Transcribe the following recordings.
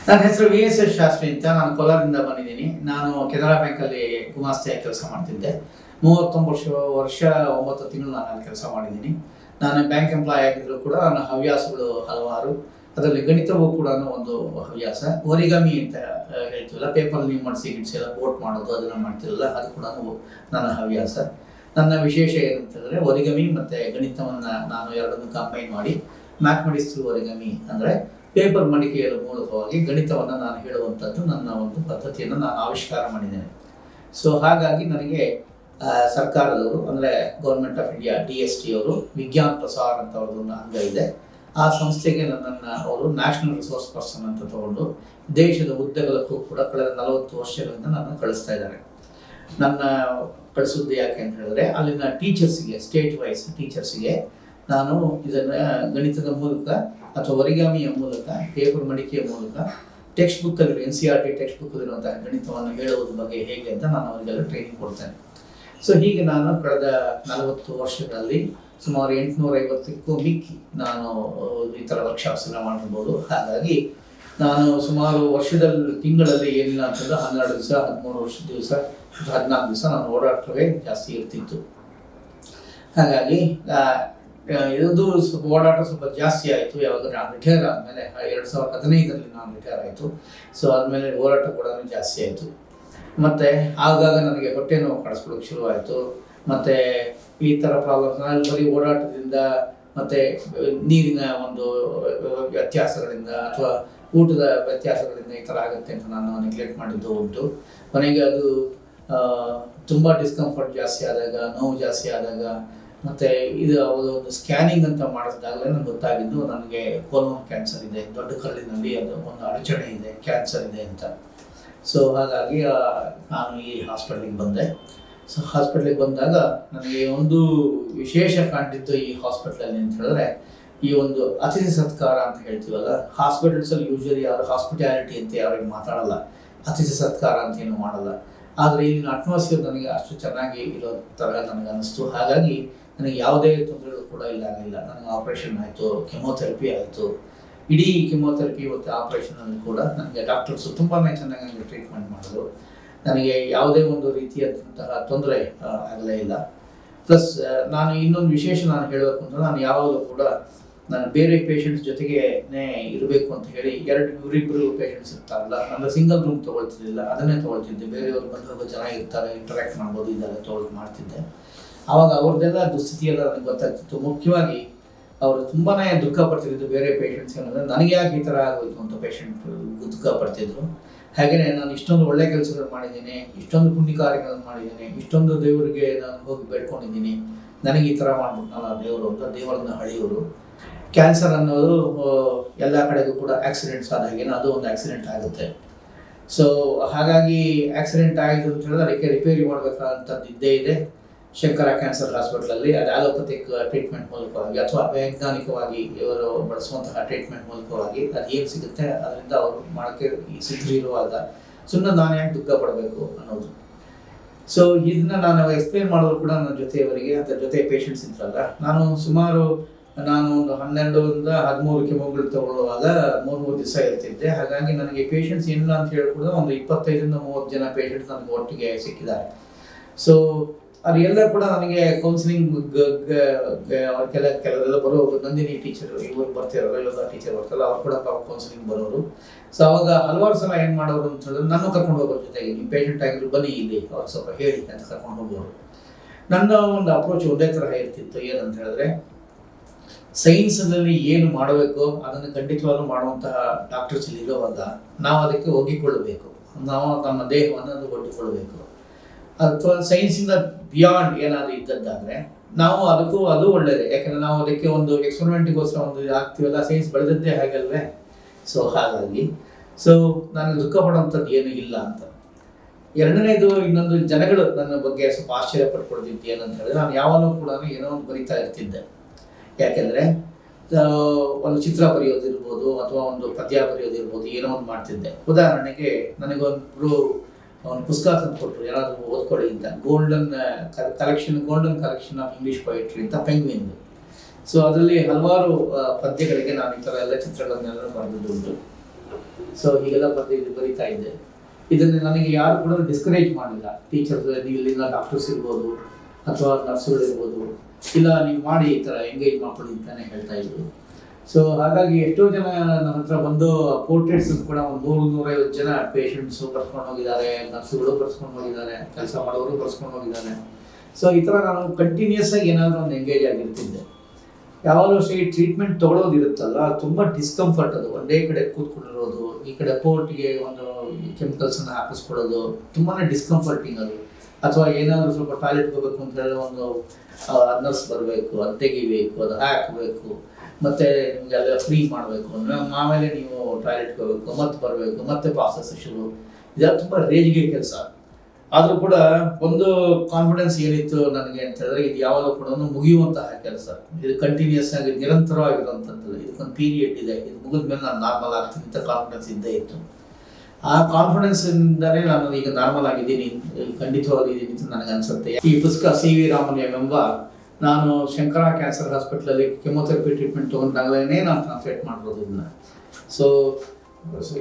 ನನ್ನ ಹೆಸರು VSS ಶಾಸ್ತ್ರಿ ಅಂತ. ನಾನು ಕೋಲಾರದಿಂದ ಬಂದಿದ್ದೀನಿ. ನಾನು ಕೆನರಾ ಬ್ಯಾಂಕಲ್ಲಿ ಗುಮಾಸ್ತಿಯಾಗಿ ಕೆಲಸ ಮಾಡ್ತಿದ್ದೆ. 39 ವರ್ಷ 9 ತಿಂಗಳು ನಾನು ಅಲ್ಲಿ ಕೆಲಸ ಮಾಡಿದ್ದೀನಿ. ನಾನು ಬ್ಯಾಂಕ್ ಎಂಪ್ಲಾಯ್ ಆಗಿದ್ರು ಕೂಡ ನನ್ನ ಹವ್ಯಾಸಗಳು ಹಲವಾರು. ಅದರಲ್ಲಿ ಗಣಿತವೂ ಕೂಡ ಒಂದು ಹವ್ಯಾಸ. ಒರಿಗಮಿ ಅಂತ ಹೇಳ್ತೀವಲ್ಲ, ಪೇಪರ್ ನೀವು ಮಾಡಿಸಿ ಗಿಡ್ಸಿ ಎಲ್ಲ ಬೋಟ್ ಮಾಡೋದು, ಅದನ್ನು ಮಾಡ್ತಿರಲ್ಲ, ಅದು ಕೂಡ ನನ್ನ ಹವ್ಯಾಸ. ನನ್ನ ವಿಶೇಷ ಏನಂತಂದರೆ ಒರಿಗಮಿ ಮತ್ತು ಗಣಿತವನ್ನು ನಾನು ಎರಡನ್ನು ಕಂಬೈನ್ ಮಾಡಿ ಮ್ಯಾಥಮೆಟಿಕ್ಸ್ ಥ್ರೂ ಒರಿಗಮಿ ಅಂದರೆ ಪೇಪರ್ ಮಡಿಕೆಯ ಮೂಲಕವಾಗಿ ಗಣಿತವನ್ನು ನಾನು ಹೇಳುವಂಥದ್ದು ನನ್ನ ಒಂದು ಪದ್ಧತಿಯನ್ನು ನಾನು ಆವಿಷ್ಕಾರ ಮಾಡಿದ್ದೇನೆ. ಸೊ ಹಾಗಾಗಿ ನನಗೆ ಸರ್ಕಾರದವರು ಅಂದರೆ ಗೌರ್ಮೆಂಟ್ ಆಫ್ ಇಂಡಿಯಾ DST ಅವರು ವಿಜ್ಞಾನ ಪ್ರಸಾರ ಅಂತ ಅವ್ರದ್ದೊಂದು ಅಂಗ ಇದೆ. ಆ ಸಂಸ್ಥೆಗೆ ನನ್ನನ್ನು ಅವರು ನ್ಯಾಷನಲ್ ರಿಸೋರ್ಸ್ ಪರ್ಸನ್ ಅಂತ ತಗೊಂಡು ದೇಶದ ಉದ್ದಗಲಕ್ಕೂ ಕೂಡ ಕಳೆದ 40 ವರ್ಷಗಳಿಂದ ನನ್ನ ಕಳಿಸ್ತಾ ಇದ್ದಾರೆ. ನನ್ನ ಕಳಿಸೋದು ಯಾಕೆ ಅಂತ ಹೇಳಿದ್ರೆ, ಅಲ್ಲಿನ ಟೀಚರ್ಸಿಗೆ, ಸ್ಟೇಟ್ ವೈಸ್ ಟೀಚರ್ಸಿಗೆ ನಾನು ಇದನ್ನು ಗಣಿತದ ಮೂಲಕ ಅಥವಾ ಒರಿಗಾಮಿಯ ಮೂಲಕ, ಪೇಪರ್ ಮಡಿಕೆಯ ಮೂಲಕ, ಟೆಕ್ಸ್ಟ್ ಬುಕ್ಕಲ್ಲಿ NCERT ಟೆಕ್ಸ್ಟ್ ಬುಕ್ಕಲ್ಲಿರುವಂತಹ ಗಣಿತವನ್ನು ಹೇಳುವುದ್ರ ಬಗ್ಗೆ ಹೇಗೆ ಅಂತ ನಾನು ಅವರಿಗೆಲ್ಲ ಟ್ರೈನಿಂಗ್ ಕೊಡ್ತೇನೆ. ಸೊ ಹೀಗೆ ನಾನು ಕಳೆದ 40 ವರ್ಷಗಳಲ್ಲಿ ಸುಮಾರು 850ಕ್ಕೂ ಮಿಕ್ಕಿ ನಾನು ಈ ಥರ ವರ್ಕ್ಶಾಪ್ಸನ್ನು ಮಾಡಿರ್ಬೋದು. ಹಾಗಾಗಿ ನಾನು ಸುಮಾರು ತಿಂಗಳಲ್ಲಿ ಏನಿಲ್ಲ ಅಂತಂದ್ರೆ 12 ದಿವಸ, 13 ದಿವಸ, 14 ದಿವಸ ನಾನು ಓಡಾಟವೇ ಜಾಸ್ತಿ ಇರ್ತಿತ್ತು. ಹಾಗಾಗಿ ಇದು ಸ್ವಲ್ಪ ಓಡಾಟ ಸ್ವಲ್ಪ ಜಾಸ್ತಿ ಆಯಿತು. ಯಾವಾಗ ನಾನು ರಿಟೈರ್ ಆದಮೇಲೆ 2015ರಲ್ಲಿ ನಾನು ರಿಟೈರ್ ಆಯಿತು. ಸೊ ಆದಮೇಲೆ ಓಡಾಟ ಕೂಡ ಜಾಸ್ತಿ ಆಯಿತು. ಮತ್ತು ಆಗಾಗ ನನಗೆ ಹೊಟ್ಟೆ ನೋವು ಕಾಣಿಸ್ಕೊಳ್ಳೋಕೆ ಶುರುವಾಯಿತು. ಮತ್ತು ಈ ಥರ ಪ್ರಾಬ್ಲಮ್ಸ್ ನಾನು ಬರೀ ಓಡಾಟದಿಂದ ಮತ್ತು ನೀರಿನ ಒಂದು ವ್ಯತ್ಯಾಸಗಳಿಂದ ಅಥವಾ ಊಟದ ವ್ಯತ್ಯಾಸಗಳಿಂದ ಈ ಥರ ಆಗುತ್ತೆ ಅಂತ ನಾನು ನೆಗ್ಲೆಕ್ಟ್ ಮಾಡಿದ್ದು ಉಂಟು. ಕೊನೆಗೆ ಅದು ತುಂಬ ಡಿಸ್ಕಂಫರ್ಟ್ ಜಾಸ್ತಿ ಆದಾಗ, ನೋವು ಜಾಸ್ತಿ ಆದಾಗ, ಮತ್ತು ಇದು ಒಂದು ಸ್ಕ್ಯಾನಿಂಗ್ ಅಂತ ಮಾಡಿಸಿದಾಗಲೇ ನನಗೆ ಗೊತ್ತಾಗಿದ್ದು ನನಗೆ ಕೋಲೋನ್ ಕ್ಯಾನ್ಸರ್ ಇದೆ, ದೊಡ್ಡ ಕರಳಿನಲ್ಲಿ ಅದು ಒಂದು ಅಡಚಣೆ ಇದೆ, ಕ್ಯಾನ್ಸರ್ ಇದೆ ಅಂತ. ಸೊ ಹಾಗಾಗಿ ನಾನು ಈ ಹಾಸ್ಪಿಟ್ಲಿಗೆ ಬಂದೆ. ಸೊ ಹಾಸ್ಪಿಟ್ಲಿಗೆ ಬಂದಾಗ ನನಗೆ ಒಂದು ವಿಶೇಷ ಕಂಡಿದ್ದು ಈ ಹಾಸ್ಪಿಟ್ಲಲ್ಲಿ ಅಂತ ಹೇಳಿದ್ರೆ, ಈ ಒಂದು ಅತಿಥಿ ಸತ್ಕಾರ ಅಂತ ಹೇಳ್ತೀವಲ್ಲ, ಹಾಸ್ಪಿಟಲ್ಸಲ್ಲಿ ಯೂಶ್ವಲಿ ಯಾರು ಹಾಸ್ಪಿಟ್ಯಾಲಿಟಿ ಅಂತ ಯಾರಿಗೆ ಮಾತಾಡಲ್ಲ, ಅತಿಥಿ ಸತ್ಕಾರ ಅಂತ ಏನು ಮಾಡಲ್ಲ. ಆದರೆ ಇಲ್ಲಿನ ಅಟ್ಮಾಸ್ಫಿಯರ್ ನನಗೆ ಅಷ್ಟು ಚೆನ್ನಾಗಿ ಇರೋ ಥರ ನನಗೆ ಅನ್ನಿಸ್ತು. ಹಾಗಾಗಿ ನನಗೆ ಯಾವುದೇ ತೊಂದರೆಗಳು ಕೂಡ ಆಗಲಿಲ್ಲ. ನನಗೆ ಆಪ್ರೇಷನ್ ಆಯಿತು, ಕೆಮೊಥೆರಪಿ ಆಯಿತು. ಇಡೀ ಕೆಮೊಥೆರಪಿ ಮತ್ತು ಆಪ್ರೇಷನಲ್ಲಿ ಕೂಡ ನನಗೆ ಡಾಕ್ಟರ್ಸು ತುಂಬಾ ಚೆನ್ನಾಗಿ ನನಗೆ ಟ್ರೀಟ್ಮೆಂಟ್ ಮಾಡಿದ್ರು. ನನಗೆ ಯಾವುದೇ ಒಂದು ರೀತಿಯಾದಂತಹ ತೊಂದರೆ ಆಗಲೇ ಇಲ್ಲ. ಪ್ಲಸ್ ನಾನು ಇನ್ನೊಂದು ವಿಶೇಷ ನಾನು ಹೇಳಬೇಕು ಅಂದರೆ, ನಾನು ಯಾವಾಗಲೂ ಕೂಡ ನಾನು ಬೇರೆ ಪೇಷಂಟ್ಸ್ ಜೊತೆಗೇ ಇರಬೇಕು ಅಂತ ಹೇಳಿ ಇವರಿಬ್ಬರು ಪೇಷಂಟ್ಸ್ ಇರ್ತಾರಲ್ಲ, ಅಂದರೆ ಸಿಂಗಲ್ ರೂಮ್ ತೊಗೊಳ್ತಿದ್ದಿಲ್ಲ, ಅದನ್ನೇ ತೊಗೊಳ್ತಿದ್ದೆ. ಬೇರೆಯವರು ಬಂದು ಹೋಗೋ ಜನ ಇರ್ತಾರೆ, ಇಂಟರಾಕ್ಟ್ ಮಾಡ್ಬೋದು, ಇದೆಲ್ಲ ಮಾಡ್ತಿದ್ದೆ. ಆವಾಗ ಅವ್ರದ್ದೆಲ್ಲ ದುಸ್ಥಿತಿಯೆಲ್ಲ ನನಗೆ ಗೊತ್ತಾಗ್ತಿತ್ತು. ಮುಖ್ಯವಾಗಿ ಅವರು ತುಂಬಾ ದುಃಖ ಪಡ್ತಿದ್ದು ಬೇರೆ ಪೇಷಂಟ್ಸ್ ಏನಂದರೆ, ನನಗೆ ಯಾಕೆ ಈ ಥರ ಆಗೋಯ್ತು ಅಂತ ಪೇಷಂಟ್ ದುಃಖ ಪಡ್ತಿದ್ರು. ಹಾಗೆಯೇ ನಾನು ಇಷ್ಟೊಂದು ಒಳ್ಳೆ ಕೆಲಸಗಳು ಮಾಡಿದ್ದೀನಿ, ಇಷ್ಟೊಂದು ಪುಣ್ಯ ಕಾರ್ಯಗಳನ್ನು ಮಾಡಿದ್ದೀನಿ, ಇಷ್ಟೊಂದು ದೇವರಿಗೆ ನಾನು ಹೋಗಿ ಬೇಡ್ಕೊಂಡಿದ್ದೀನಿ, ನನಗೆ ಈ ಥರ ಮಾಡ್ಬಿಟ್ನಲ್ಲ ದೇವರು ಅಂತ ದೇವರನ್ನ ಹಳಿಯೋರು. ಕ್ಯಾನ್ಸರ್ ಅನ್ನೋದು ಎಲ್ಲ ಕಡೆಗೂ ಕೂಡ ಆಕ್ಸಿಡೆಂಟ್ಸ್ ಆದಾಗೇನೋ ಅದು ಒಂದು ಆಕ್ಸಿಡೆಂಟ್ ಆಗುತ್ತೆ. ಸೊ ಹಾಗಾಗಿ ಆಕ್ಸಿಡೆಂಟ್ ಆಯಿತು ಅಂತ ಹೇಳಿದ್ರೆ ಅದಕ್ಕೆ ರಿಪೇರಿ ಮಾಡಬೇಕಾದಂಥದ್ದು ಇದ್ದೇ ಇದೆ. ಶಂಕರ ಕ್ಯಾನ್ಸರ್ ಹಾಸ್ಪಿಟಲಲ್ಲಿ ಅದು ಆಲೋಪತಿಕ್ ಟ್ರೀಟ್ಮೆಂಟ್ ಮೂಲಕವಾಗಿ ಅಥವಾ ವೈಜ್ಞಾನಿಕವಾಗಿ ಇವರು ಬಳಸುವಂತಹ ಟ್ರೀಟ್ಮೆಂಟ್ ಮೂಲಕವಾಗಿ ಅದು ಏನು ಸಿಗುತ್ತೆ ಅದರಿಂದ ಅವರು ಮಾಡೋಕ್ಕೆ ಸಿದ್ಧರಿರುವಾಗ ಸುಮ್ಮನೆ ನಾನು ಯಾಕೆ ದುಃಖ ಪಡಬೇಕು ಅನ್ನೋದು. ಸೊ ಇದನ್ನ ನಾನು ಎಕ್ಸ್ಪ್ಲೇನ್ ಮಾಡೋದು ಕೂಡ ನನ್ನ ಜೊತೆಯವರಿಗೆ ಅಥವಾ ಜೊತೆ ಪೇಷಂಟ್ಸ್ ಇದ್ರಲ್ಲ, ನಾನು ಒಂದು 12ರಿಂದ 13 ಕೆಮೊಗಳು ತಗೊಳ್ಳುವಾಗ 3 ದಿವಸ ಇರ್ತಿದ್ದೆ. ಹಾಗಾಗಿ ನನಗೆ ಪೇಷಂಟ್ಸ್ ಏನಿಲ್ಲ ಅಂತ ಹೇಳ್ಕೊಂಡು ಒಂದು 25ರಿಂದ 30 ಜನ ಪೇಷಂಟ್ಸ್ ನನಗೆ ಒಟ್ಟಿಗೆ ಸಿಕ್ಕಿದ್ದಾರೆ. ಸೊ ಅದು ಎಲ್ಲ ಕೂಡ ನನಗೆ ಕೌನ್ಸಿಲಿಂಗ್ ಅವ್ರ ಕೆಲವರೆಲ್ಲ ಬರೋರು, ನಂದಿನಿ ಟೀಚರು ಇವರು ಬರ್ತಿರಲ್ಲ, ಯೋಗ ಟೀಚರ್ ಬರ್ತಾರಲ್ಲ, ಅವ್ರು ಕೂಡ ಕೌನ್ಸಿಲಿಂಗ್ ಬರೋರು. ಸೊ ಅವಾಗ ಹಲವಾರು ಸಲ ಏನು ಮಾಡೋರು ಅಂತ ಹೇಳಿದ್ರೆ, ನನ್ನ ಕರ್ಕೊಂಡು ಹೋಗೋರ ಜೊತೆಗೆ, ನೀವು ಪೇಷಂಟ್ ಆಗಿದ್ರು ಬನ್ನಿ ಇಲ್ಲಿ ಅವ್ರು ಸ್ವಲ್ಪ ಹೇಳಿ ಅಂತ ಕರ್ಕೊಂಡು ಹೋಗೋರು. ನನ್ನ ಒಂದು ಅಪ್ರೋಚ್ ಒಂದೇ ತರಹ ಇರ್ತಿತ್ತು. ಏನಂತ ಹೇಳಿದ್ರೆ, ಸೈನ್ಸ್ನಲ್ಲಿ ಏನು ಮಾಡಬೇಕು ಅದನ್ನು ಖಂಡಿತವಾಗ್ಲೂ ಮಾಡುವಂತಹ ಡಾಕ್ಟರ್ಸ್ ಇಲ್ಲಿ ಇರುವಾಗ ನಾವು ಅದಕ್ಕೆ ಒಗ್ಗಿಕೊಳ್ಳಬೇಕು, ನಾವು ನಮ್ಮ ದೇಹವನ್ನು ಅದು ಒಡ್ಡಿಕೊಳ್ಳಬೇಕು. ಅಥವಾ ಸೈನ್ಸಿಂದ ಬಿಯಾಂಡ್ ಏನಾದರೂ ಇದ್ದದ್ದಾದರೆ ನಾವು ಅದು ಒಳ್ಳೆಯದೇ. ಯಾಕಂದರೆ ನಾವು ಅದಕ್ಕೆ ಒಂದು ಎಕ್ಸ್ಪೆರಿಮೆಂಟಿಗೋಸ್ಕರ ಒಂದು ಆಗ್ತೀವಲ್ಲ, ಸೈನ್ಸ್ ಬೆಳೆದದ್ದೇ ಹಾಗಲ್ವೇ. ಸೊ ಹಾಗಾಗಿ ನನಗೆ ದುಃಖ ಪಡುವಂಥದ್ದು ಏನೂ ಇಲ್ಲ ಅಂತ. ಎರಡನೇದು, ಇನ್ನೊಂದು ಜನಗಳು ನನ್ನ ಬಗ್ಗೆ ಸ್ವಲ್ಪ ಆಶ್ಚರ್ಯ ಪಡ್ಕೊಳ್ತಿದ್ದು ಏನಂತ ಹೇಳಿದ್ರೆ, ನಾನು ಯಾವಾಗಲೂ ಕೂಡ ಏನೋ ಒಂದು ಬರಿತಾ ಇರ್ತಿದ್ದೆ. ಯಾಕೆಂದರೆ ಒಂದು ಚಿತ್ರ ಬರೆಯೋದಿರ್ಬೋದು ಅಥವಾ ಒಂದು ಪದ್ಯ ಬರೆಯೋದಿರ್ಬೋದು, ಏನೋ ಒಂದು ಮಾಡ್ತಿದ್ದೆ. ಉದಾಹರಣೆಗೆ ನನಗೊಂದು ಪುಸ್ತಕ ತಂದು ಕೊಟ್ಟರು, ಯಾರಾದರೂ ಓದ್ಕೊಳ್ಳಿ ಅಂತ, golden collection of English poetry ಅಂತ, ಪೆಂಗ್ವಿನ್. ಸೊ ಅದರಲ್ಲಿ ಹಲವಾರು ಪದ್ಯಗಳಿಗೆ ನಾನು ಈ ಥರ ಎಲ್ಲ ಚಿತ್ರಗಳನ್ನೆಲ್ಲ ಬರೆದಿದ್ದು ಉಂಟು. ಸೊ ಹೀಗೆಲ್ಲ ಬರೀತಾ ಇದ್ದೆ. ಇದನ್ನು ನನಗೆ ಯಾರು ಕೂಡ ಡಿಸ್ಕರೇಜ್ ಮಾಡಿಲ್ಲ. ಟೀಚರ್ಸ್, ನೀವು ಇಲ್ಲಿಂದ ಡಾಕ್ಟರ್ಸ್ ಇರ್ಬೋದು ಅಥವಾ ನರ್ಸ್ಗಳಿರ್ಬೋದು, ಇಲ್ಲ ನೀವು ಮಾಡಿ ಈ ಥರ ಎಂಗೇಜ್ ಮಾಡ್ಕೊಳ್ಳಿ ಅಂತಾನೆ ಹೇಳ್ತಾ ಇದ್ರು. ಸೊ ಹಾಗಾಗಿ ಎಷ್ಟೋ ಜನ ನನ್ನ ಹತ್ರ ಬಂದು ಪೋರ್ಟ್ರೇಟ್ಸ್ ಕೂಡ ಒಂದು 100-150 ಜನ ಪೇಷಂಟ್ಸು ಬರ್ಸ್ಕೊಂಡು ಹೋಗಿದ್ದಾರೆ, ನರ್ಸ್ಗಳು ಬರ್ಸ್ಕೊಂಡು ಹೋಗಿದ್ದಾರೆ, ಕೆಲಸ ಮಾಡೋರು ಬರ್ಸ್ಕೊಂಡು ಹೋಗಿದ್ದಾರೆ. ಸೊ ಈ ಥರ ನಾನು ಕಂಟಿನ್ಯೂಸ್ ಆಗಿ ಏನಾದರೂ ಒಂದು ಎಂಗೇಜ್ ಆಗಿರ್ತಿದ್ದೆ. ಯಾವಾಗಲೂ ಅಷ್ಟೇ ಈ ಟ್ರೀಟ್ಮೆಂಟ್ ತೊಗೊಳೋದಿರುತ್ತಲ್ಲ, ತುಂಬ ಡಿಸ್ಕಂಫರ್ಟ್ ಅದು. ಒಂದೇ ಕಡೆ ಕೂತ್ಕೊಂಡಿರೋದು, ಈ ಕಡೆ ಪೋರ್ಟ್ಗೆ ಒಂದು ಕೆಮಿಕಲ್ಸನ್ನು ಹಾಕಿಸ್ಕೊಡೋದು ತುಂಬಾ ಡಿಸ್ಕಂಫರ್ಟಿಂಗ್ ಅದು. ಅಥವಾ ಏನಾದರೂ ಸ್ವಲ್ಪ ಟಾಯ್ಲೆಟ್ಗೆ ಹೋಗ್ಬೇಕು ಅಂತ ಹೇಳಿದ್ರೆ ಒಂದು ನರ್ಸ್ ಬರಬೇಕು, ಅದು ತೆಗಿಬೇಕು, ಅದು ಹಾಕಬೇಕು, ಮತ್ತು ನಿಮಗೆ ಎಲ್ಲ ಫ್ರೀ ಮಾಡಬೇಕು, ಆಮೇಲೆ ನೀವು ಟಾಯ್ಲೆಟ್ಗೆ ಹೋಗಬೇಕು, ಮತ್ತೆ ಬರಬೇಕು, ಮತ್ತೆ ಪ್ರಾಸೆಸ್ ಶುರು. ಇದೆಲ್ಲ ತುಂಬ ರೇಜ್ಗೆ ಕೆಲಸ. ಆದರೂ ಕೂಡ ಒಂದು ಕಾನ್ಫಿಡೆನ್ಸ್ ಏನಿತ್ತು ನನಗೆ ಅಂತ ಹೇಳಿದ್ರೆ, ಇದು ಯಾವಾಗಲೂ ಕೂಡ ಮುಗಿಯುವಂತಹ ಕೆಲಸ. ಇದು ಕಂಟಿನ್ಯೂಸ್ ಆಗಿ ನಿರಂತರವಾಗಿರುವಂಥದ್ದು. ಇದಕ್ಕೊಂದು ಪೀರಿಯಡ್ ಇದೆ, ಇದು ಮುಗಿದ ಮೇಲೆ ನಾನು ನಾರ್ಮಲ್ ಆಗ್ತೀನಿ ಅಂತ ಕಾನ್ಫಿಡೆನ್ಸ್ ಇದ್ದೇ ಇತ್ತು. ಆ ಕಾನ್ಫಿಡೆನ್ಸಿಂದಲೇ ನಾನು ಈಗ ನಾರ್ಮಲ್ ಆಗಿದ್ದೀನಿ, ಖಂಡಿತವಾಗಿದ್ದೀನಿ ಅಂತ ನನಗೆ ಅನಿಸುತ್ತೆ. ಈ ಪುಸ್ತಕ CV ರಾಮನ್ ಎಂಬ, ನಾನು ಶಂಕರ ಕ್ಯಾನ್ಸರ್ ಹಾಸ್ಪಿಟ್ಲಲ್ಲಿ ಕೆಮೊಥೆರಪಿ ಟ್ರೀಟ್ಮೆಂಟ್ ತೊಗೊಂಡಾಗಲೇ ನಾನು ಟ್ರಾನ್ಸ್ಲೇಟ್ ಮಾಡಿರೋದು ಇದನ್ನ. ಸೊ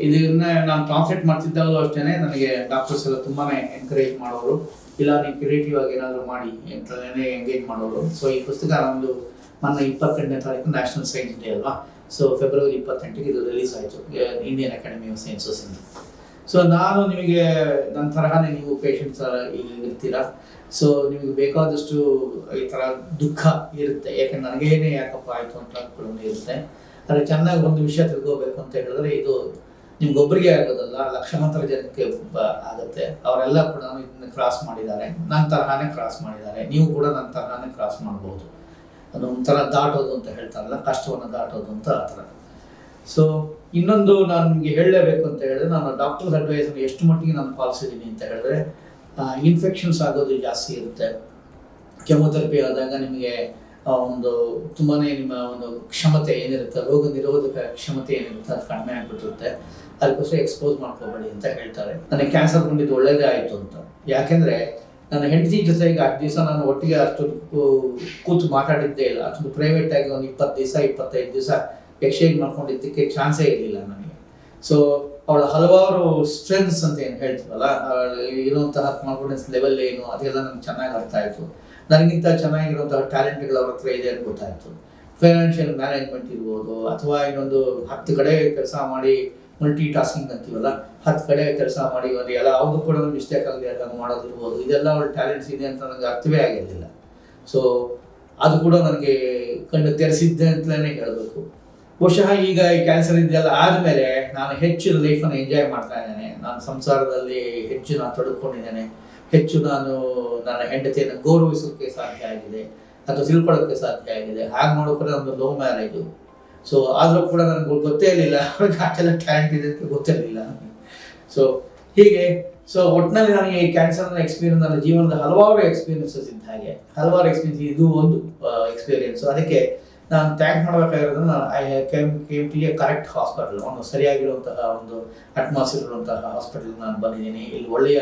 ಇದನ್ನ ನಾನು ಟ್ರಾನ್ಸ್ಲೇಟ್ ಮಾಡ್ತಿದ್ದಾಗಲೂ ಅಷ್ಟೇ ನನಗೆ ಡಾಕ್ಟರ್ಸ್ ಎಲ್ಲ ತುಂಬಾ ಎನ್ಕರೇಜ್ ಮಾಡೋರು, ಇಲ್ಲ ನೀವು ಕ್ರಿಯೇಟಿವ್ ಆಗಿ ಏನಾದರೂ ಮಾಡಿ ಅಂತಲೇ ಎಂಗೇಜ್ ಮಾಡೋರು. ಸೊ ಈ ಪುಸ್ತಕ ನಮ್ಮದು ಮೊನ್ನೆ 28ನೇ ತಾರೀಕು ನ್ಯಾಷನಲ್ ಸೈನ್ಸ್ ಡೇ ಅಲ್ವಾ. ಸೊ ಫೆಬ್ರವರಿ 28ಗೆ ಇದು ರಿಲೀಸ್ ಆಯಿತು ಇಂಡಿಯನ್ ಅಕಾಡೆಮಿ ಆಫ್ ಸೈನ್ಸಸ್ಸಿಂದ. ಸೊ ನಾನು ನಿಮಗೆ ನನ್ನ ತರಹನೇ ನೀವು ಪೇಷಂಟ್ಸ್ ಈಗ ಇರ್ತೀರಾ. ಸೊ ನಿಮಗೆ ಬೇಕಾದಷ್ಟು ಈ ಥರ ದುಃಖ ಇರುತ್ತೆ, ಯಾಕಂದ್ರೆ ನನಗೇನೆ ಯಾಕಪ್ಪ ಆಯಿತು ಅಂತ ಇರುತ್ತೆ. ಆದರೆ ಚೆನ್ನಾಗಿ ಒಂದು ವಿಷಯ ತಿಳ್ಕೋಬೇಕು ಅಂತ ಹೇಳಿದ್ರೆ, ಇದು ನಿಮ್ಗೊಬ್ಬರಿಗೆ ಆಗೋದಲ್ಲ, ಲಕ್ಷಾಂತರ ಜನಕ್ಕೆ ಆಗುತ್ತೆ. ಅವರೆಲ್ಲ ಕೂಡ ಇದನ್ನ ಕ್ರಾಸ್ ಮಾಡಿದ್ದಾರೆ, ನನ್ನ ತರಹನೇ ಕ್ರಾಸ್ ಮಾಡಿದ್ದಾರೆ. ನೀವು ಕೂಡ ನನ್ನ ತರಹನೇ ಕ್ರಾಸ್ ಮಾಡ್ಬೋದು. ಅದು ಒಂಥರ ದಾಟೋದು ಅಂತ ಹೇಳ್ತಾರಲ್ಲ, ಕಷ್ಟವನ್ನು ದಾಟೋದು ಅಂತ ಆ ಥರ. ಸೊ ಇನ್ನೊಂದು ನಾನು ನಿಮಗೆ ಹೇಳಲೇಬೇಕು ಅಂತ ಹೇಳಿದ್ರೆ, ನಾನು ಡಾಕ್ಟರ್ಸ್ ಅಡ್ವೈಸನ್ನು ಎಷ್ಟು ಮಟ್ಟಿಗೆ ನಾನು ಪಾಲಿಸಿದ್ದೀನಿ ಅಂತ ಹೇಳಿದ್ರೆ, ಇನ್ಫೆಕ್ಷನ್ಸ್ ಆಗೋದು ಜಾಸ್ತಿ ಇರುತ್ತೆ. ಕೆಮೊಥೆರಪಿ ಆದಾಗ ನಿಮಗೆ ಒಂದು ತುಂಬಾ ನಿಮ್ಮ ಒಂದು ಕ್ಷಮತೆ ಏನಿರುತ್ತೆ, ರೋಗ ನಿರೋಧಕ ಕ್ಷಮತೆ ಏನಿರುತ್ತೆ ಅದು ಕಡಿಮೆ ಆಗಿಬಿಟ್ಟಿರುತ್ತೆ. ಅದಕ್ಕೋಸ್ಕರ ಎಕ್ಸ್ಪೋಸ್ ಮಾಡ್ಕೋಬೇಡಿ ಅಂತ ಹೇಳ್ತಾರೆ. ನನಗೆ ಕ್ಯಾನ್ಸರ್ ಬಂದಿದ್ದು ಒಳ್ಳೇದೇ ಆಯಿತು ಅಂತ. ಯಾಕೆಂದರೆ ನನ್ನ ಹೆಂಡತಿ ಜೊತೆಗೆ 8 ದಿವಸ ನಾನು ಒಟ್ಟಿಗೆ ಅಷ್ಟೊಂದು ಕೂತು ಮಾತಾಡಿದ್ದೇ ಇಲ್ಲ. ಅಷ್ಟೊಂದು ಪ್ರೈವೇಟಾಗಿ ಒಂದು 20 ದಿವಸ 25 ದಿವಸ ಎಕ್ಸ್ಚೇಂಜ್ ಮಾಡ್ಕೊಂಡಿದ್ದಕ್ಕೆ ಚಾನ್ಸೇ ಇರಲಿಲ್ಲ ನನಗೆ. ಸೊ ಅವಳ ಹಲವಾರು ಸ್ಟ್ರೆಂತ್ಸ್ ಅಂತ ಏನು ಹೇಳ್ತೀವಲ್ಲ, ಇರುವಂತಹ ಕಾನ್ಫಿಡೆನ್ಸ್ ಲೆವೆಲ್ ಏನು, ಅದೆಲ್ಲ ನನಗೆ ಚೆನ್ನಾಗಿ ಅರ್ಥ ಆಯಿತು. ನನಗಿಂತ ಚೆನ್ನಾಗಿರುವಂತಹ ಟ್ಯಾಲೆಂಟ್ಗಳು ಅವ್ರ ಹತ್ರ ಇದೆ ಅಂತ ಗೊತ್ತಾಯಿತು. ಫೈನಾನ್ಷಿಯಲ್ ಮ್ಯಾನೇಜ್ಮೆಂಟ್ ಇರ್ಬೋದು, ಅಥವಾ ಇನ್ನೊಂದು 10 ಕಡೆ ಕೆಲಸ ಮಾಡಿ ಮಲ್ಟಿ ಟಾಸ್ಕಿಂಗ್ ಅಂತೀವಲ್ಲ, 10 ಕಡೆ ಕೆಲಸ ಮಾಡಿ ಒಂದು ಎಲ್ಲ ಯಾವುದು ಕೂಡ ಮಿಸ್ಟೇಕ್ ಆಗದೆ ಅದನ್ನು ಮಾಡೋದಿರ್ಬೋದು. ಇದೆಲ್ಲ ಅವಳ ಟ್ಯಾಲೆಂಟ್ಸ್ ಇದೆ ಅಂತ ನನಗೆ ಅರ್ಥವೇ ಆಗಿರಲಿಲ್ಲ. ಸೊ ಅದು ಕೂಡ ನನಗೆ ಕಣ್ಣು ತೆರೆಸಿದ್ದೆ ಅಂತಲೇ ಹೇಳಬೇಕು. ಬಹುಶಃ ಈಗ ಈ ಕ್ಯಾನ್ಸರ್ ಇದೆಲ್ಲ ಆದಮೇಲೆ ನಾನು ಹೆಚ್ಚು ಲೈಫನ್ನು ಎಂಜಾಯ್ ಮಾಡ್ತಾ ಇದ್ದೇನೆ. ನಾನು ಸಂಸಾರದಲ್ಲಿ ಹೆಚ್ಚು ನಾನು ತೊಡಗಿಕೊಂಡಿದ್ದೇನೆ, ಹೆಚ್ಚು ನಾನು ನನ್ನ ಹೆಂಡತಿಯನ್ನು ಗೌರವಿಸೋಕ್ಕೆ ಸಾಧ್ಯ ಆಗಿದೆ ಅಥವಾ ತಿಳ್ಕೊಳ್ಳೋಕ್ಕೆ ಸಾಧ್ಯ ಆಗಿದೆ. ಹಾಗೆ ನೋಡೋಕೆ ಒಂದು ಲವ್ ಮ್ಯಾರೇಜು. ಸೊ ಆದರೂ ಕೂಡ ನನಗೆ ಗೊತ್ತೇ ಇರಲಿಲ್ಲ ಅವ್ರಿಗೆ ಅಷ್ಟೆಲ್ಲ ಟ್ಯಾಲೆಂಟ್ ಇದೆ ಅಂತ ಗೊತ್ತಿರಲಿಲ್ಲ. ಸೊ ಹೀಗೆ ಒಟ್ಟಿನಲ್ಲಿ ನನಗೆ ಈ ಕ್ಯಾನ್ಸರ್ನ ಎಕ್ಸ್ಪೀರಿಯನ್ಸ್ ನನ್ನ ಜೀವನದ ಹಲವಾರು ಎಕ್ಸ್ಪೀರಿಯನ್ಸಸ್ ಇದ್ದ ಹಾಗೆ, ಹಲವಾರು ಎಕ್ಸ್ಪೀರಿಯನ್ಸ್, ಇದು ಒಂದು ಎಕ್ಸ್ಪೀರಿಯನ್ಸು. ಅದಕ್ಕೆ ನಾನು ಥ್ಯಾಂಕ್ ಮಾಡಬೇಕಾಗಿರೋದನ್ನು KMT ಕರೆಕ್ಟ್ ಹಾಸ್ಪಿಟಲ್, ಒಂದು ಸರಿಯಾಗಿರುವಂತಹ ಒಂದು ಅಟ್ಮಾಸ್ಫಿಯರ್ ಇರುವಂತಹ ಹಾಸ್ಪಿಟಲ್ ನಾನು ಬಂದಿದ್ದೀನಿ. ಇಲ್ಲಿ ಒಳ್ಳೆಯ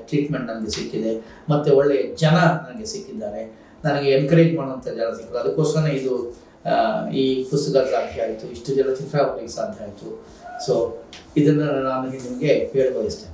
ಟ್ರೀಟ್ಮೆಂಟ್ ನನಗೆ ಸಿಕ್ಕಿದೆ, ಮತ್ತು ಒಳ್ಳೆಯ ಜನ ನನಗೆ ಸಿಕ್ಕಿದ್ದಾರೆ, ನನಗೆ ಎನ್ಕರೇಜ್ ಮಾಡುವಂಥ ಜನ ಸಿಕ್ಕಿದ್ರು. ಅದಕ್ಕೋಸ್ಕರ ಇದು ಈ ಪುಸ್ತಕ ಸಾಧ್ಯ ಆಯಿತು, ಇಷ್ಟು ಜನ ಚಿತ್ರ ಸಾಧ್ಯ ಆಯಿತು. ಸೊ ಇದನ್ನು ನಾನು ನಿಮಗೆ ಹೇಳ ಬಯಸ್ತೇನೆ.